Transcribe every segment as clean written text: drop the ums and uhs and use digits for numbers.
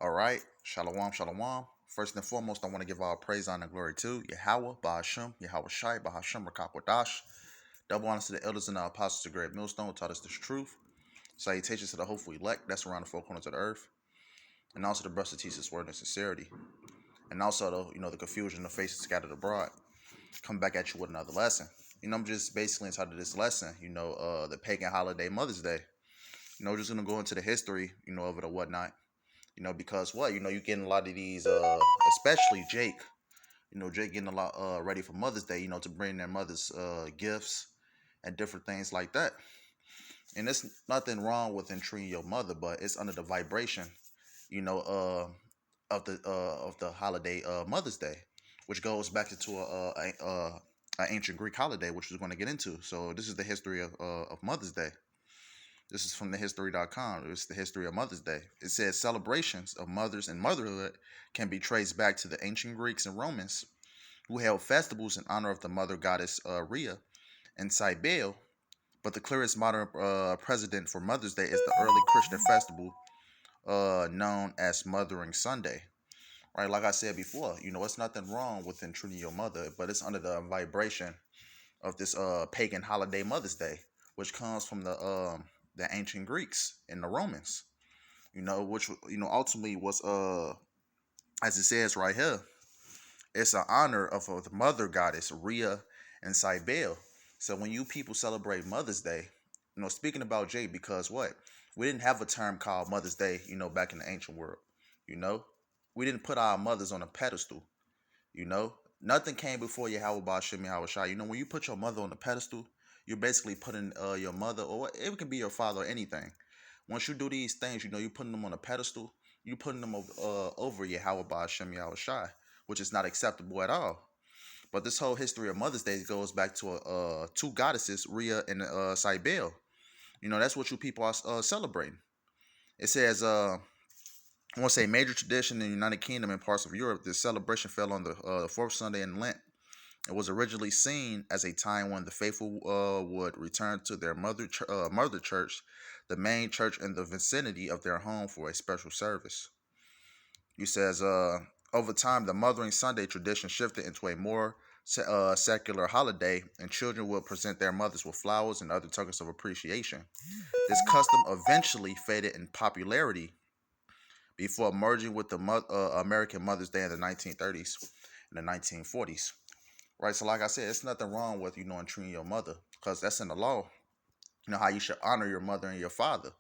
All right, shalom, shalom. First and foremost, I want to give all praise, honor, and glory to Yahweh, Bahashem, Yahweh Shai, Bahashem, Rakakwadash. Double honors to the elders and the apostles of Great Millstone who taught us this truth. Salutations to the hopeful elect that's around the four corners of the earth. And also the brothers that teach this word in sincerity. And also, the confusion, the faces scattered abroad. Come back at you with another lesson. I'm just basically entitled this lesson, the pagan holiday Mother's Day. Just going to go into the history, of it or whatnot. Because what, you're getting a lot of these, especially Jake. Jake getting a lot ready for Mother's Day. To bring their mothers gifts and different things like that. And there's nothing wrong with treating your mother, but it's under the vibration, you know, uh, of the holiday Mother's Day, which goes back into a ancient Greek holiday, which we're going to get into. So this is the history of Mother's Day. This is from thehistory.com. It's the history of Mother's Day. It says celebrations of mothers and motherhood can be traced back to the ancient Greeks and Romans, who held festivals in honor of the mother goddess Rhea and Cybele. But the clearest modern precedent for Mother's Day is the early Christian festival known as Mothering Sunday. Right, like I said before, it's nothing wrong with treating your mother, but it's under the vibration of this pagan holiday Mother's Day, which comes from the ancient Greeks and the Romans. Which ultimately was as it says right here, it's an honor of the mother goddess Rhea and Cybele. So when you people celebrate Mother's Day, speaking about Jake, because what? We didn't have a term called Mother's Day, back in the ancient world. You know, we didn't put our mothers on a pedestal. You know, nothing came before Yahweh Bashim Yahweh Shai. When you put your mother on a pedestal, you're basically putting your mother, or it can be your father or anything. Once you do these things, you're putting them on a pedestal. You're putting them over Yahweh Bashim Yahweh Shai, which is not acceptable at all. But this whole history of Mother's Day goes back to two goddesses, Rhea and Cybele. That's what you people are celebrating. It says, I want to say major tradition in the United Kingdom and parts of Europe. This celebration fell on the fourth Sunday in Lent. It was originally seen as a time when the faithful would return to their mother church, the main church in the vicinity of their home, for a special service. He says, over time, the Mothering Sunday tradition shifted into a more secular holiday, and children would present their mothers with flowers and other tokens of appreciation. This custom eventually faded in popularity before merging with the American Mother's Day in the 1930s and the 1940s. Right, so like I said, it's nothing wrong with treating your mother, because that's in the law. How you should honor your mother and your father,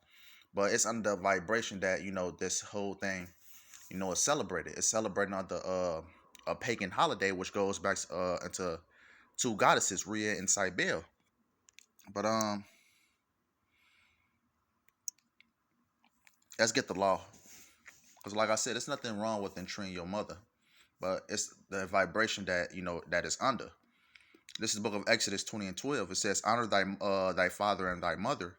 but it's under the vibration that this whole thing is celebrated. It's celebrating on the a pagan holiday, which goes back into two goddesses, Rhea and Cybele. But let's get the law, because like I said, it's nothing wrong with treating your mother, but it's the vibration that that is under. This is the book of Exodus 20 and 12. It says, honor thy father and thy mother,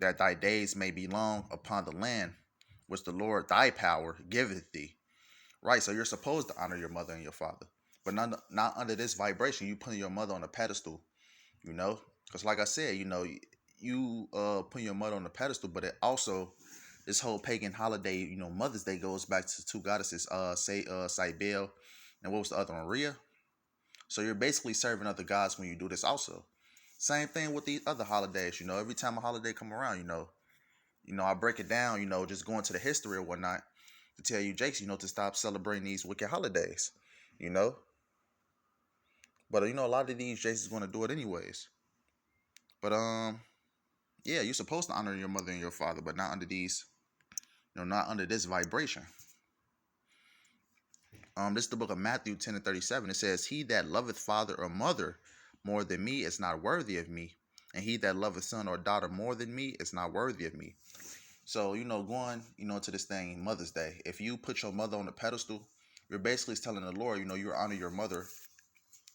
that thy days may be long upon the land which the Lord thy power giveth thee. Right, so you're supposed to honor your mother and your father, but not under this vibration. You putting your mother on a pedestal, because like I said, you putting your mother on a pedestal, but it also, this whole pagan holiday, Mother's Day, goes back to two goddesses, Cybele, and what was the other one, Rhea. So you're basically serving other gods when you do this also. Same thing with these other holidays. Every time a holiday come around, I break it down, just going to the history or whatnot, to tell you, Jakes, to stop celebrating these wicked holidays, you know. But a lot of these Jakes is going to do it anyways. But yeah, you're supposed to honor your mother and your father, but not under these, not under this vibration. This is the book of Matthew 10 and 37. It says, he that loveth father or mother more than me is not worthy of me, and he that loveth son or daughter more than me is not worthy of me. So, going, to this thing, Mother's Day, if you put your mother on the pedestal, you're basically telling the Lord, you honor your mother,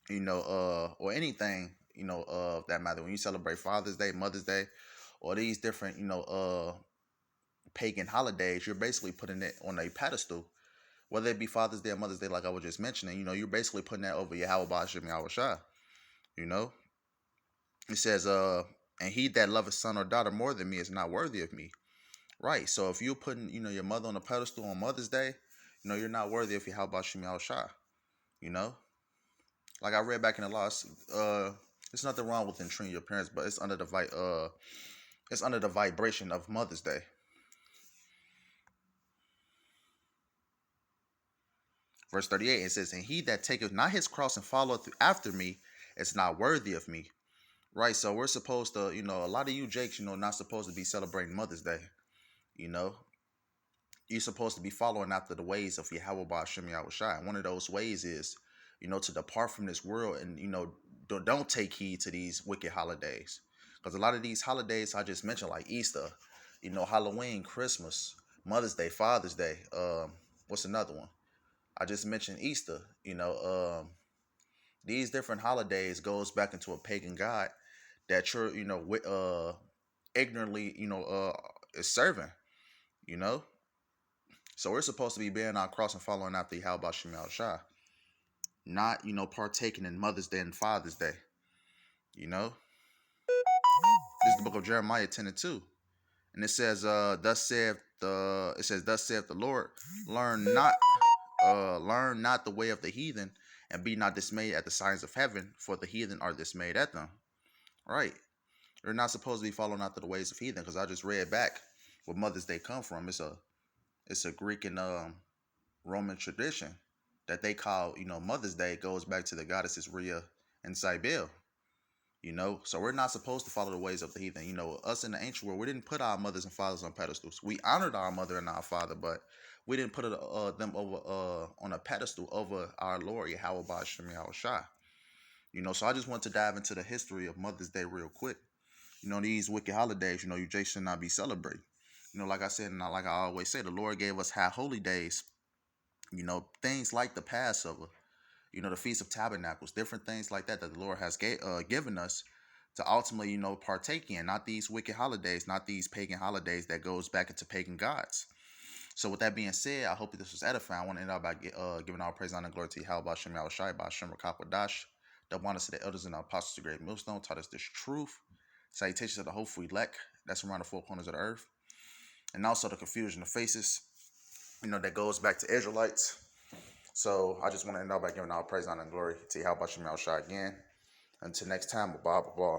or anything, that matter. When you celebrate Father's Day, Mother's Day, or these different, pagan holidays, you're basically putting it on a pedestal. Whether it be Father's Day or Mother's Day, like I was just mentioning, you're basically putting that over Yahweh Bashim Yahweh Shai. It says, and he that loveth son or daughter more than me is not worthy of me. Right. So if you're putting, your mother on a pedestal on Mother's Day, you're not worthy of your how about Shemi Shai. You know, like I read back in the law, there's nothing wrong with entreating your parents, but it's under the vibration of Mother's Day. Verse 38, it says, "And he that taketh not his cross and followeth after me is not worthy of me." Right. So we're supposed to, a lot of you Jakes, not supposed to be celebrating Mother's Day. You know, you're supposed to be following after the ways of Yahweh Ba'ashem Yahweh Shai. One of those ways is, to depart from this world and, don't take heed to these wicked holidays. Because a lot of these holidays I just mentioned, like Easter, Halloween, Christmas, Mother's Day, Father's Day. What's another one? I just mentioned Easter. These different holidays goes back into a pagan god that you're, ignorantly, is serving, you know? So we're supposed to be bearing our cross and following after Yahweh Shema Shai, not, partaking in Mother's Day and Father's Day. You know, this is the book of Jeremiah 10:2, and it says, "Thus saith the Lord, learn not, learn not the way of the heathen, and be not dismayed at the signs of heaven, for the heathen are dismayed at them." Right? They're not supposed to be following after the ways of heathen, because I just read back where Mother's Day come from. It's a Greek and Roman tradition that they call, Mother's Day goes back to the goddesses Rhea and Cybele. So we're not supposed to follow the ways of the heathen. Us in the ancient world, we didn't put our mothers and fathers on pedestals. We honored our mother and our father, but we didn't put them over on a pedestal over our Lord Yahweh Ba'ashem Yahweh Shai. So I just want to dive into the history of Mother's Day real quick. These wicked holidays, you just should not be celebrating. Like I said, and like I always say, the Lord gave us high holy days. Things like the Passover, the Feast of Tabernacles, different things like that the Lord has given us to ultimately, partake in, not these wicked holidays, not these pagan holidays that goes back into pagan gods. So with that being said, I hope that this was edifying. I want to end out by giving all praise, honor, and glory to Yahweh Ba'ashem Yahweh Shai, Ba'ashem Rakakwadash. The one to the elders and the apostles of the great millstone taught us this truth. Salutations to the hopeful elect that's around the four corners of the earth. And also the confusion of faces, that goes back to Israelites. So I just want to end out by giving all praise, honor, and glory to Yahweh Ba'ashem Yahweh Shai again. Until next time, bye bye.